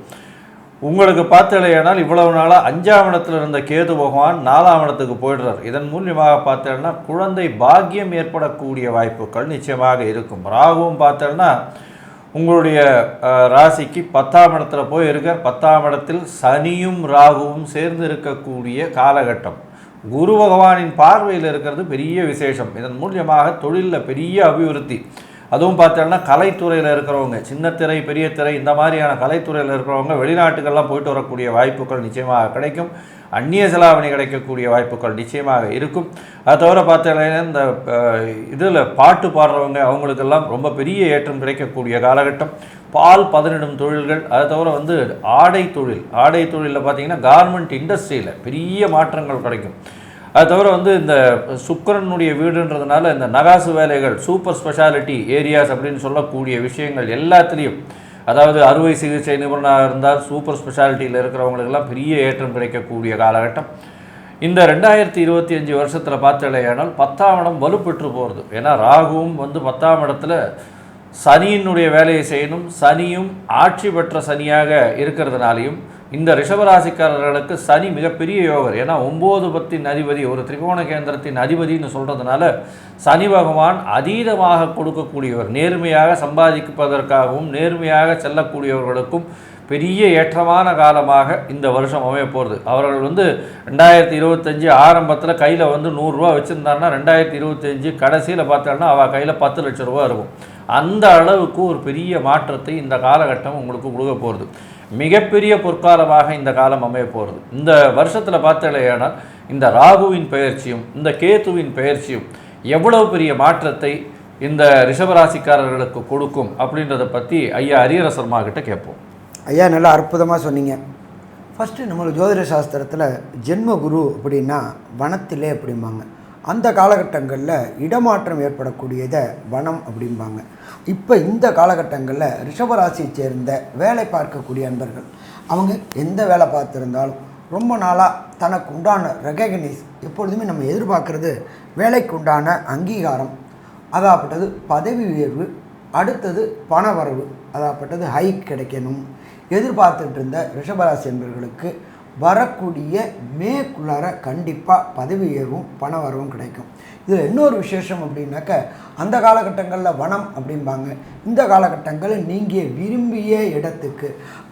உங்களுக்கு பார்த்தலையானால் இவ்வளவு நாளாக 5ஆம் இடத்துல இருந்த கேது பகவான் 4ஆம் இடத்துக்கு போயிடுறார். இதன் மூலியமாக பார்த்தேன்னா குழந்தை பாக்கியம் ஏற்படக்கூடிய வாய்ப்புகள் நிச்சயமாக இருக்கும். ராகுவும் பார்த்தேன்னா உங்களுடைய ராசிக்கு 10ஆம் இடத்துல போய் இருக்கார். 10ஆம் இடத்தில் சனியும் ராகுவும் சேர்ந்து இருக்கக்கூடிய காலகட்டம். குரு பகவானின் பார்வையில் இருக்கிறது பெரிய விசேஷம். இதன் மூலியமாக தொழிலில் பெரிய அபிவிருத்தி. அதுவும் பார்த்தோன்னா கலைத்துறையில் இருக்கிறவங்க, சின்ன திரை, பெரிய திரை, இந்த மாதிரியான கலைத்துறையில் இருக்கிறவங்க வெளிநாட்டுக்கெல்லாம் போயிட்டு வரக்கூடிய வாய்ப்புகள் நிச்சயமாக கிடைக்கும். அந்நிய செலாவணி கிடைக்கக்கூடிய வாய்ப்புகள் நிச்சயமாக இருக்கும். அதை தவிர பார்த்தீங்கன்னா இந்த இதில் பாட்டு பாடுறவங்க அவங்களுக்கெல்லாம் ரொம்ப பெரிய ஏற்றம் கிடைக்கக்கூடிய காலகட்டம். பால் பதனிடும் தொழில்கள், அதை தவிர வந்து ஆடை தொழிலில் பார்த்தீங்கன்னா கார்மெண்ட் இண்டஸ்ட்ரியில் பெரிய மாற்றங்கள் கிடைக்கும். அது தவிர வந்து இந்த சுக்கிரனுடைய வீடுன்றதுனால இந்த நகாசு வேலைகள், சூப்பர் ஸ்பெஷாலிட்டி ஏரியாஸ் அப்படின்னு சொல்லக்கூடிய விஷயங்கள் எல்லாத்துலேயும், அதாவது அறுவை சிகிச்சை நிபுணராக இருந்தால் சூப்பர் ஸ்பெஷாலிட்டியில் இருக்கிறவங்களுக்கெல்லாம் பெரிய ஏற்றம் கிடைக்கக்கூடிய காலகட்டம். இந்த 2025 வருஷத்தில் பார்த்தலையானால் 10ஆம் இடம் வலுப்பெற்று போகிறது. ஏன்னா ராகுவும் 10ஆம் இடத்துல சனியினுடைய வேலையை செய்யணும். சனியும் ஆட்சி பெற்ற சனியாக இருக்கிறதுனாலையும் இந்த ரிஷபராசிக்காரர்களுக்கு சனி மிகப்பெரிய யோகர். ஏன்னா 9 10 அதிபதி, ஒரு திரிகோண கேந்திரத்தின் அதிபதினு சொல்கிறதுனால சனி பகவான் அதீதமாக கொடுக்கக்கூடியவர். நேர்மையாக சம்பாதிப்பதற்காகவும் நேர்மையாக செல்லக்கூடியவர்களுக்கும் பெரிய ஏற்றமான காலமாக இந்த வருஷம் அமைய போகிறது. அவர்கள் 2025 ஆரம்பத்தில் கையில் 100 ரூபா வச்சுருந்தாங்கன்னா 2025 கடைசியில் பார்த்தோன்னா அவள் கையில் 10 லட்சம் ரூபா இருக்கும். அந்த அளவுக்கு ஒரு பெரிய மாற்றத்தை இந்த காலகட்டம் உங்களுக்கு கொடுக்க போகிறது. மிகப்பெரிய பொற்காலமாக இந்த காலம் அமைய போகிறது. இந்த வருஷத்தில் பார்த்தலையானால் இந்த ராகுவின் பெயர்ச்சியும் இந்த கேத்துவின் பெயர்ச்சியும் எவ்வளவு பெரிய மாற்றத்தை இந்த ரிஷபராசிக்காரர்களுக்கு கொடுக்கும் அப்படின்றத பற்றி ஐயா அரியரசர்மா கிட்ட கேட்போம். ஐயா நல்லா அற்புதமாக சொன்னீங்க. ஃபஸ்ட்டு நம்மளுக்கு ஜோதிட சாஸ்திரத்தில் ஜென்ம குரு அப்படின்னா வனத்திலே அப்படிம்பாங்க. அந்த காலகட்டங்களில் இடமாற்றம் ஏற்படக்கூடியதை வனம் அப்படிம்பாங்க. இப்போ இந்த காலகட்டங்களில் ரிஷபராசியை சேர்ந்த வேலை பார்க்கக்கூடிய அன்பர்கள் அவங்க எந்த வேலை பார்த்துருந்தாலும் ரொம்ப நாளாக தனக்கு உண்டான ரெகக்னைஸ், எப்பொழுதுமே நம்ம எதிர்பார்க்குறது வேலைக்கு உண்டான அங்கீகாரம், அதாகப்பட்டது பதவி உயர்வு, அடுத்தது பணவரவு, அதாகப்பட்டது ஹைக் கிடைக்கணும் எதிர்பார்த்துட்டு இருந்த ரிஷபராசி என்பவர்களுக்கு வரக்கூடிய மேக்குள்ளார கண்டிப்பாக பதவி உயர்வும் பண வரவும் கிடைக்கும். இதில் இன்னொரு விசேஷம் அப்படின்னாக்க அந்த காலகட்டங்களில் வனம் அப்படிம்பாங்க. இந்த காலகட்டங்களில் நீங்கள் விரும்பிய இடத்துக்கு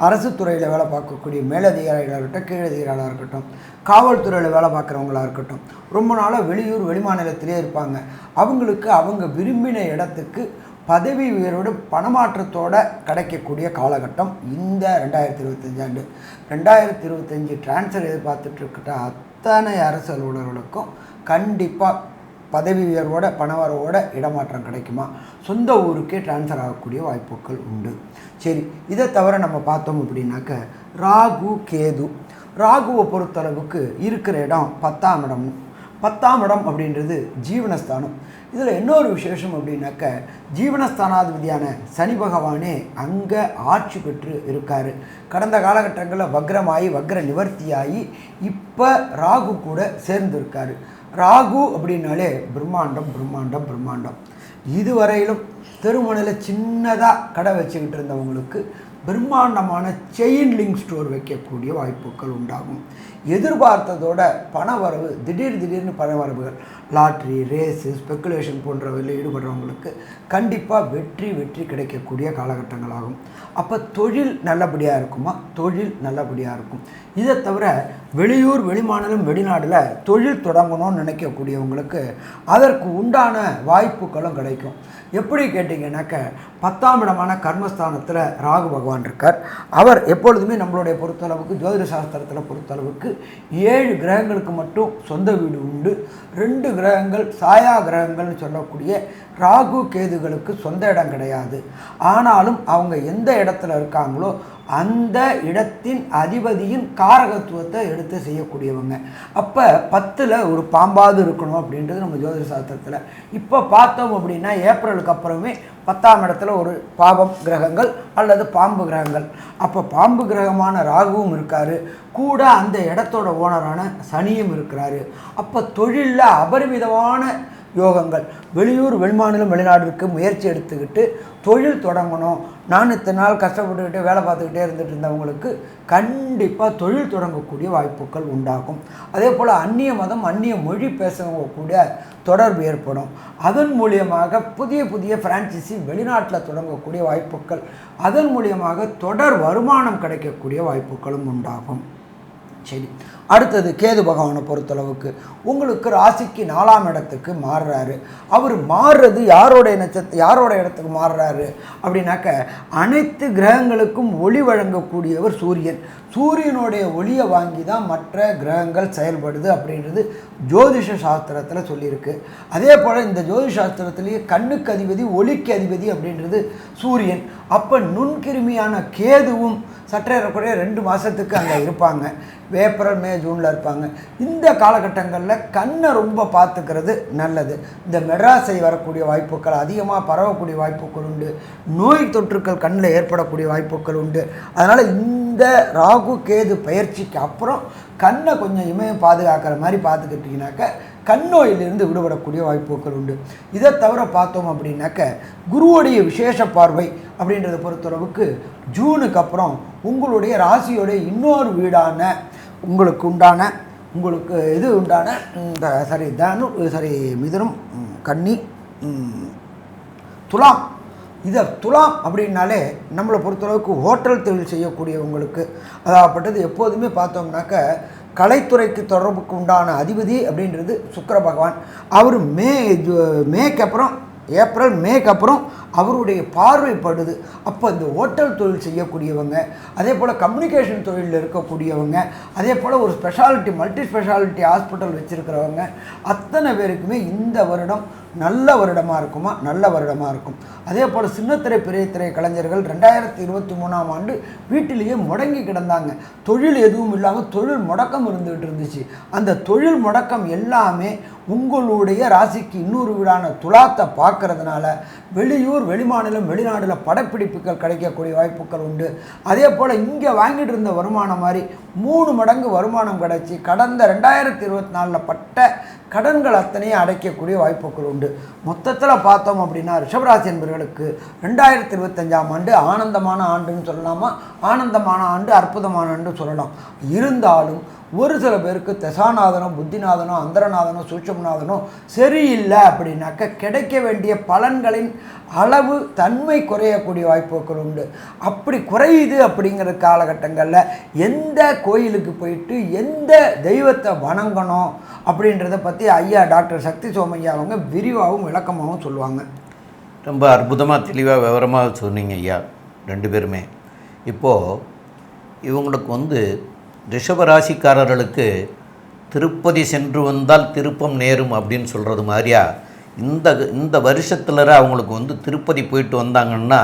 அரசு துறையில் வேலை பார்க்கக்கூடிய மேலதிகாரிகளாக இருக்கட்டும், கீழதிகாரிகளாக இருக்கட்டும், காவல்துறையில் வேலை பார்க்குறவங்களாக இருக்கட்டும், ரொம்ப நாளாக வெளியூர் வெளிமாநிலத்திலே இருப்பாங்க. அவங்களுக்கு அவங்க விரும்பின இடத்துக்கு பதவி உயர்வோடு பணமாற்றத்தோடு கிடைக்கக்கூடிய காலகட்டம் இந்த 2025 ஆண்டு. 2025 டிரான்ஸ்ஃபர் எதிர்பார்த்துட்ருக்கிட்ட அத்தனை அரசு அலுவலர்களுக்கும் கண்டிப்பாக பதவி உயர்வோட பணவரவோட இடமாற்றம் கிடைக்குமா, சொந்த ஊருக்கே டிரான்ஸ்ஃபர் ஆகக்கூடிய வாய்ப்புகள் உண்டு. சரி, இதை தவிர நம்ம பார்த்தோம் அப்படின்னாக்க ராகு கேது. ராகுவை பொறுத்தளவுக்கு இருக்கிற இடம் 10ஆம் இடம். 10ஆம் இடம் அப்படின்றது ஜீவனஸ்தானம். இதில் இன்னொரு விசேஷம் அப்படின்னாக்க ஜீவனஸ்தானாதிபதியான சனி பகவானே அங்கே ஆட்சி பெற்று இருக்கார். கடந்த காலகட்டங்களில் வக்ரமாகி வக்ர நிவர்த்தியாகி இப்போ ராகு கூட சேர்ந்துருக்கார். ராகு அப்படின்னாலே பிரம்மாண்டம் பிரம்மாண்டம் பிரம்மாண்டம். இதுவரையிலும் தெருமுனையில் சின்னதாக கடை வச்சுக்கிட்டு இருந்தவங்களுக்கு பிரம்மாண்டமான செயின் லிங்க் ஸ்டோர் வைக்கக்கூடிய வாய்ப்புகள் உண்டாகும். எதிர்பார்த்ததோட பணவரவு, திடீர்னு பணவரவுகள், லாட்ரி, ரேஸு, ஸ்பெக்குலேஷன் போன்றவையில் ஈடுபடுறவங்களுக்கு கண்டிப்பாக வெற்றி கிடைக்கக்கூடிய காலகட்டங்களாகும். அப்போ தொழில் நல்லபடியாக இருக்குமா? தொழில் நல்லபடியாக இருக்கும். இதை தவிர வெளியூர் வெளிமாநிலம் வெளிநாட்டில் தொழில் தொடங்கணும்னு நினைக்கக்கூடியவங்களுக்கு அதற்கு உண்டான வாய்ப்புகளும் கிடைக்கும். எப்படி கேட்டிங்கன்னாக்க 10ஆம் இடமான கர்மஸ்தானத்தில் ராகு பகவான் இருக்கார். அவர் எப்பொழுதுமே நம்மளுடைய பொறுத்தளவுக்கு ஜோதிட சாஸ்திரத்தில் பொறுத்தளவுக்கு 7 கிரகங்களுக்கு மட்டும் சொந்த வீடு உண்டு. 2 கிரகங்கள் சாயா கிரகங்கள்னு சொல்லக்கூடிய ராகு கேதுகளுக்கு சொந்த இடம் கிடையாது. ஆனாலும் அவங்க எந்த இடத்துல இருக்காங்களோ அந்த இடத்தின் அதிபதியின் காரகத்துவத்தை எடுத்து செய்யக்கூடியவங்க. அப்போ 10ல் ஒரு பாம்பாவது இருக்கணும் அப்படின்றது நம்ம ஜோதிட சாஸ்திரத்தில். இப்போ பார்த்தோம் அப்படின்னா ஏப்ரலுக்கு அப்புறமே 10ஆம் இடத்துல ஒரு பாபம் கிரகங்கள் அல்லது பாம்பு கிரகங்கள். அப்போ பாம்பு கிரகமான ராகுவும் இருக்கார், கூட அந்த இடத்தோட ஓனரான சனியும் இருக்கிறாரு. அப்போ தொழிலில் அபரிமிதமான யோகங்கள். வெளியூர் வெளிமாநிலம் வெளிநாடுக்கு முயற்சி எடுத்துக்கிட்டு தொழில் தொடங்கணும், நான் இத்தனை நாள் கஷ்டப்பட்டுக்கிட்டே வேலை பார்த்துக்கிட்டே இருந்துட்டு இருந்தவங்களுக்கு கண்டிப்பாக தொழில் தொடங்கக்கூடிய வாய்ப்புகள் உண்டாகும். அதே போல் அந்நிய மதம் அந்நிய மொழி பேசுகிறவங்க கூட தொடர்பு ஏற்படும். அதன் மூலியமாக புதிய ஃப்ரான்ச்சைசி வெளிநாட்டில் தொடங்கக்கூடிய வாய்ப்புகள், அதன் மூலியமாக தொடர் வருமானம் கிடைக்கக்கூடிய வாய்ப்புகளும் உண்டாகும். சரி, அடுத்தது கேது பகவானை பொறுத்தளவுக்கு உங்களுக்கு ராசிக்கு 4ஆம் இடத்துக்கு மாறுறாரு. அவர் மாறுறது யாரோட இடத்துக்கு மாறுறாரு அப்படின்னாக்க அனைத்து கிரகங்களுக்கும் ஒளி வழங்கக்கூடியவர் சூரியன். சூரியனுடைய ஒளியை வாங்கி தான் மற்ற கிரகங்கள் செயல்படுது அப்படின்றது ஜோதிஷ சாஸ்திரத்தில் சொல்லியிருக்கு. அதே போல் இந்த ஜோதிஷ சாஸ்திரத்திலேயே கண்ணுக்கு அதிபதி ஒளிக்கு அதிபதி அப்படின்றது சூரியன். அப்போ நுண்கிருமியான கேதுவும் சற்றேறக்குறைய 2 மாதத்துக்கு அங்கே இருப்பாங்க. ஏப்ரல் மே ஜூனில் இருப்பாங்க. இந்த காலகட்டங்களில் கண்ணை ரொம்ப பார்த்துக்கிறது நல்லது. இந்த மெட்ராஸை வரக்கூடிய வாய்ப்புகள், அதிகமாக பரவக்கூடிய வாய்ப்புகள் உண்டு. நோய் தொற்றுக்கள் கண்ணில் ஏற்படக்கூடிய வாய்ப்புகள் உண்டு. அதனால் இந்த ராகு கேது பயிற்சிக்கு அப்புறம் கண்ணை கொஞ்சம் இமயம் பாதுகாக்கிற மாதிரி பார்த்துக்கிட்டிங்கனாக்க கண் நோயிலிருந்து விடுபடக்கூடிய வாய்ப்புகள் உண்டு. இதை தவிர பார்த்தோம் அப்படின்னாக்க குருவுடைய விசேஷ பார்வை அப்படின்றத பொறுத்தளவுக்கு ஜூனுக்கு அப்புறம் உங்களுடைய ராசியோடைய இன்னொரு வீடான உங்களுக்கு மிதுனம், கன்னி, துலாம். துலாம் அப்படின்னாலே நம்மளை பொறுத்தளவுக்கு ஹோட்டல் தொழில் செய்யக்கூடியவங்களுக்கு அதாகப்பட்டது. எப்போதுமே பார்த்தோம்னாக்க கலைத்துறைக்கு தொடர்புக்கு உண்டான அதிபதி அப்படின்றது சுக்கிர பகவான். அவர் ஏப்ரல் மேக்கு அப்புறம் அவருடைய பார்வைப்படுது. அப்போ இந்த ஹோட்டல் தொழில் செய்யக்கூடியவங்க, அதே போல் கம்யூனிகேஷன் தொழிலில் இருக்கக்கூடியவங்க, அதே போல் ஒரு மல்டி ஸ்பெஷாலிட்டி ஹாஸ்பிட்டல் வச்சுருக்கிறவங்க அத்தனை பேருக்குமே இந்த வருடம் நல்ல வருடமாக இருக்கும். அதே போல் சின்னத்திரை பெரிய திரை கலைஞர்கள் 2023ஆம் ஆண்டு வீட்டிலேயே முடங்கி கிடந்தாங்க. தொழில் எதுவும் இல்லாமல் தொழில் முடக்கம் இருந்துகிட்டு இருந்துச்சு. அந்த தொழில் முடக்கம் எல்லாமே உங்களுடைய ராசிக்கு இன்னொரு வீடான துலாத்தை பார்க்கறதுனால வெளியூர், வெளிமாநிலம், வெளிநாடுல படப்பிடிப்புகள் கிடைக்கக்கூடிய வாய்ப்புகள் உண்டு. அதே போல் இங்கே வாங்கிட்டு இருந்த வருமானம் மாதிரி 3 மடங்கு வருமானம் கிடைச்சி கடந்த 2024 பட்ட கடன்கள் அத்தனையும் அடைக்கக்கூடிய வாய்ப்புகள் உண்டு. மொத்தத்தில் பார்த்தோம் அப்படின்னா ரிஷபராசி என்பவர்களுக்கு 2025ஆம் ஆண்டு ஆனந்தமான ஆண்டுன்னு சொல்லலாமா, ஆனந்தமான ஆண்டு, அற்புதமான ஆண்டு சொல்லலாம். இருந்தாலும் ஒரு சில பேருக்கு தசாநாதனோ, புத்திநாதனோ, அந்தரநாதனோ, சூட்சமநாதனோ சரியில்லை அப்படின்னாக்க கிடைக்க வேண்டிய பலன்களின் அளவு, தன்மை குறையக்கூடிய வாய்ப்புகள் உண்டு. அப்படி குறையுது அப்படிங்கிற காலகட்டங்களில் எந்த கோயிலுக்கு போயிட்டு எந்த தெய்வத்தை வணங்கணும் அப்படின்றத பற்றி ஐயா டாக்டர் சக்தி சோமையா அவங்க விரிவாகவும் விளக்கமாகவும் சொல்லுவாங்க. ரொம்ப அற்புதமாக, தெளிவாக, விவரமாக சொன்னீங்க ஐயா 2 பேருமே. இப்போது இவங்களுக்கு ரிஷபராசிக்காரர்களுக்கு திருப்பதி சென்று வந்தால் திருப்பம் நேரும் அப்படின்னு சொல்கிறது மாதிரியா இந்த வருஷத்தில் அவங்களுக்கு திருப்பதி போயிட்டு வந்தாங்கன்னா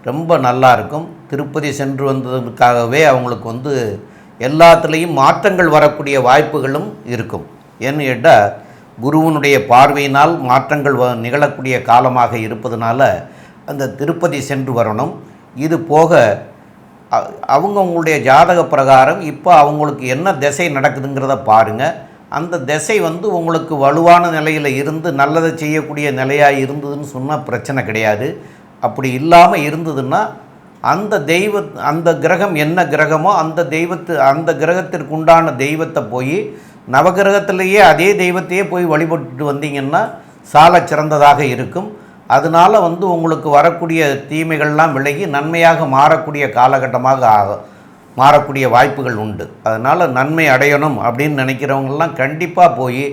ரொம்ப நல்லாயிருக்கும். திருப்பதி சென்று வந்ததுக்காகவே அவங்களுக்கு எல்லாத்துலேயும் மாற்றங்கள் வரக்கூடிய வாய்ப்புகளும் இருக்கும். ஏன்னு கேட்டால் குருவனுடைய பார்வையினால் மாற்றங்கள் நிகழக்கூடிய காலமாக இருப்பதனால அந்த திருப்பதி சென்று வரணும். இது போக அவங்களுடைய ஜாதக பிரகாரம் இப்போ அவங்களுக்கு என்ன திசை நடக்குதுங்கிறத பாருங்கள். அந்த திசை உங்களுக்கு வலுவான நிலையில் இருந்து நல்லதை செய்யக்கூடிய நிலையாக இருந்ததுன்னு சொன்னால் பிரச்சனை கிடையாது. அப்படி இல்லாமல் இருந்ததுன்னா அந்த கிரகம் என்ன கிரகமோ அந்த கிரகத்திற்கு உண்டான தெய்வத்தை போய் நவகிரகத்திலேயே அதே தெய்வத்தையே போய் வழிபட்டு வந்தீங்கன்னா சால சிறந்ததாக இருக்கும். அதனால் உங்களுக்கு வரக்கூடிய தீமைகள்லாம் விலகி நன்மையாக மாறக்கூடிய காலகட்டமாக மாறக்கூடிய வாய்ப்புகள் உண்டு. அதனால் நன்மை அடையணும் அப்படின்னு நினைக்கிறவங்கெல்லாம் கண்டிப்பாக போய்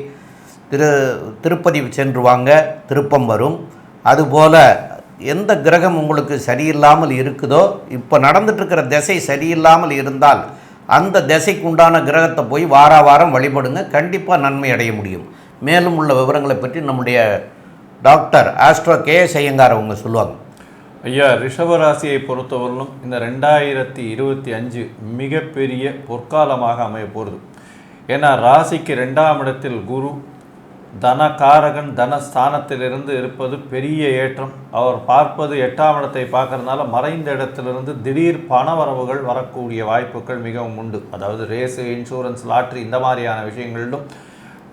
திருப்பதி சென்று வாங்க, திருப்பம் வரும். அதுபோல் எந்த கிரகம் உங்களுக்கு சரியில்லாமல் இருக்குதோ, இப்போ நடந்துட்டுருக்கிற திசை சரியில்லாமல் இருந்தால் அந்த திசைக்கு உண்டான கிரகத்தை போய் வாரம் வழிபடுங்க, கண்டிப்பாக நன்மை அடைய முடியும். மேலும் உள்ள விவரங்களை பற்றி நம்முடைய டாக்டர் ஆஸ்ட்ரோ KS ஐயங்கார் அவங்க சொல்லுவாங்க. ஐயா, ரிஷபராசியை பொறுத்தவரையிலும் இந்த 2025 மிகப்பெரிய பொற்காலமாக அமைய போகிறது. ஏன்னா ராசிக்கு 2ஆம் இடத்தில் குரு தனகாரகன் தனஸ்தானத்திலிருந்து இருப்பது பெரிய ஏற்றம். அவர் பார்ப்பது 8ஆம் இடத்தை பார்க்கறதுனால மறைந்த இடத்திலிருந்து திடீர் பணவரவுகள் வரக்கூடிய வாய்ப்புகள் மிகவும் உண்டு. அதாவது ரேஸு, இன்சூரன்ஸ், லாட்ரி இந்த மாதிரியான விஷயங்களிலும்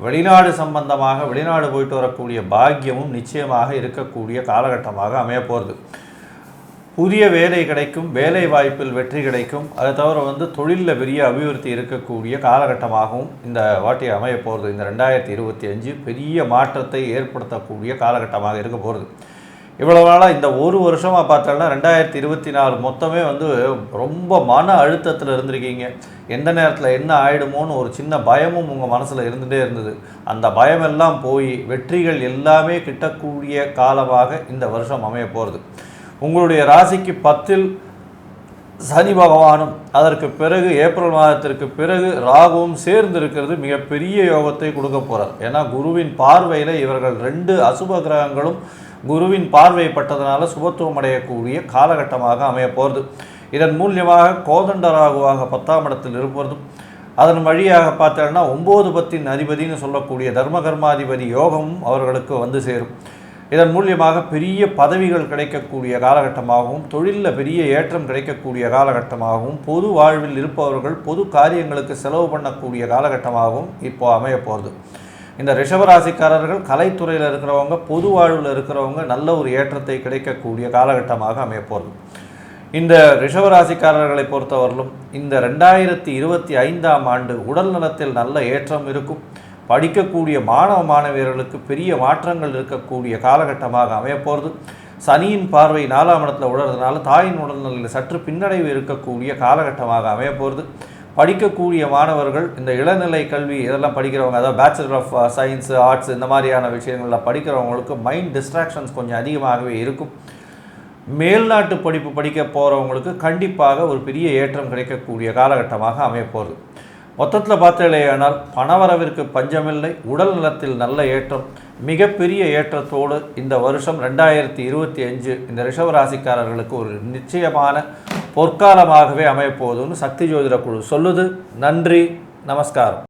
வெளிநாடு சம்பந்தமாக வெளிநாடு போயிட்டு வரக்கூடிய பாக்கியமும் நிச்சயமாக இருக்கக்கூடிய காலகட்டமாக அமைய போகிறது. புதிய வேலை கிடைக்கும், வேலை வாய்ப்பில் வெற்றி கிடைக்கும். அதை தவிர தொழிலில் பெரிய அபிவிருத்தி இருக்கக்கூடிய காலகட்டமாகவும் இந்த வாட்டி அமைய போகிறது. இந்த 2025 பெரிய மாற்றத்தை ஏற்படுத்தக்கூடிய காலகட்டமாக இருக்க போகிறது. இவ்வளோ நாளாக இந்த ஒரு வருஷமாக பார்த்தோம்னா 2024 மொத்தமே ரொம்ப மன அழுத்தத்தில் இருந்திருக்கீங்க. எந்த நேரத்தில் என்ன ஆகிடுமோன்னு ஒரு சின்ன பயமும் உங்கள் மனசில் இருந்துகிட்டே இருந்தது. அந்த பயமெல்லாம் போய் வெற்றிகள் எல்லாமே கிட்டக்கூடிய காலமாக இந்த வருஷம் அமைய போகிறது. உங்களுடைய ராசிக்கு 10ல் சனி பகவானும் அதற்கு பிறகு ஏப்ரல் மாதத்திற்கு பிறகு ராகுவும் சேர்ந்து இருக்கிறது மிகப்பெரிய யோகத்தை கொடுக்க போகிறார். ஏன்னா குருவின் பார்வையில் இவர்கள் 2 அசுப கிரகங்களும் குருவின் பார்வைப்பட்டதனால சுபத்துவம் அடையக்கூடிய காலகட்டமாக அமைய போகிறது. இதன் மூலியமாக கோதண்ட ராகுவாக 10ஆம் இடத்தில் இருப்பதும், அதன் வழியாக பார்த்தோம்னா 9 10 அதிபதினு சொல்லக்கூடிய தர்மகர்மாதிபதி யோகமும் அவர்களுக்கு வந்து சேரும். இதன் மூலியமாக பெரிய பதவிகள் கிடைக்கக்கூடிய காலகட்டமாகவும், தொழிலில் பெரிய ஏற்றம் கிடைக்கக்கூடிய காலகட்டமாகவும், பொது வாழ்வில் இருப்பவர்கள் பொது காரியங்களுக்கு செலவு பண்ணக்கூடிய காலகட்டமாகவும் இப்போ அமைய போகிறது. இந்த ரிஷபராசிக்காரர்கள் கலைத்துறையில் இருக்கிறவங்க, பொது வாழ்வில் இருக்கிறவங்க நல்ல ஒரு ஏற்றத்தை கிடைக்கக்கூடிய காலகட்டமாக அமைய போகிறது. இந்த ரிஷபராசிக்காரர்களை பொறுத்தவரையிலும் இந்த 2025ஆம் ஆண்டு உடல் நலத்தில் நல்ல ஏற்றம் இருக்கும். படிக்கக்கூடிய மாணவ மாணவியர்களுக்கு பெரிய மாற்றங்கள் இருக்கக்கூடிய காலகட்டமாக அமையப்போகிறது. சனியின் பார்வை 4ஆம் இடத்துல உணர்றதுனால தாயின் உடல்நிலையில் சற்று பின்னடைவு இருக்கக்கூடிய காலகட்டமாக அமையப்போகிறது. படிக்கக்கூடிய மாணவர்கள் இந்த இளநிலை கல்வி இதெல்லாம் படிக்கிறவங்க, அதாவது பேச்சுலர் ஆஃப் சயின்ஸு ஆர்ட்ஸ் இந்த மாதிரியான விஷயங்களில் படிக்கிறவங்களுக்கு மைண்ட் டிஸ்ட்ராக்ஷன்ஸ் கொஞ்சம் அதிகமாகவே இருக்கும். மேல்நாட்டு படிப்பு படிக்க போகிறவங்களுக்கு கண்டிப்பாக ஒரு பெரிய ஏற்றம் கிடைக்கக்கூடிய காலகட்டமாக அமையப்போகிறது. மொத்தத்தில் பார்த்தேனால் பணவரவிற்கு பஞ்சமில்லை, உடல் நலத்தில் நல்ல ஏற்றம், மிகப்பெரிய ஏற்றத்தோடு இந்த வருஷம் 2025 இந்த ரிஷபராசிக்காரர்களுக்கு ஒரு நிச்சயமான பொற்காலமாகவே அமையப்போகுதுன்னு சக்தி ஜோதிட குழு சொல்லுது. நன்றி, நமஸ்காரம்.